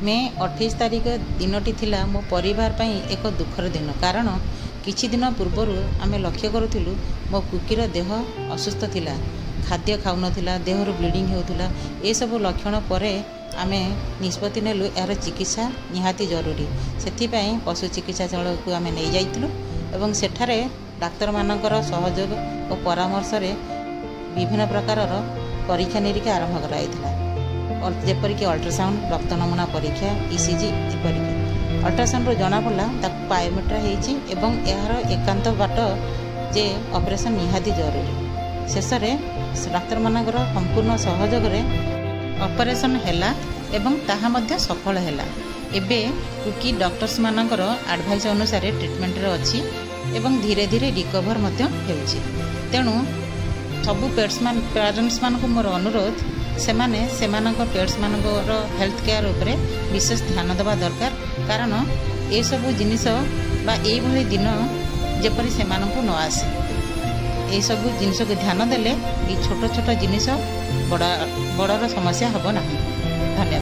मे 28 तारिख दिनटी थिला मो परिवार पई एक दुखर दिन। कारण किछि दिन पूर्वर आमे लक्ष्य करूथिलु मो कुकीर देह असुस्थ थिला, खाद्य खाउ नथिला, देहर ब्लीडिंग हेउथिला। ए सब लक्षण परे आमे निष्पत्ति नेलु यार चिकित्सा निहाती जरूरी। सेथि पई पशु चिकित्सालय को आमे नै जाइथिलु एवं सेठारे डाक्तर मानकर सहयोग और परामर्श रे विभिन्न प्रकार परीक्षा निरीक्षा आरंभ कराइथिला। जेपरिक अल्ट्रासाउंड, रक्त नमूना परीक्षा, ईसीजी परीक्षा। अल्ट्रासाउंड रो जना पड़ा ताकू पायोमेट्रा हेछि एवं यार एकांत बाट जे ऑपरेशन निहाती जरूरी। शेष में डाक्तर मानकर संपूर्ण सहयोग रे ऑपरेशन हैला एवं ताहा मध्य सफल हैला। एबे कुकी डॉक्टर्स मानकर एडवाइस अनुसार ट्रीटमेंट रे अछि एवं धीरे धीरे रिकवर मध्य हेउछि। तेणु सबु पेरेंट्स मान को मोर अनुरोध सेमाने सेमानकर पेट्स मानकर हेल्थ केयर उपरे विशेष ध्यान देवा दरकार। कारण ए सबु जिनिस बा ए भली दिन जेपरि सेमानकु न आसे, ए सबु जिनिस को ध्यान देले ए छोट छोट जिनिस बड़र समस्या हबो नाही। धन्यवाद।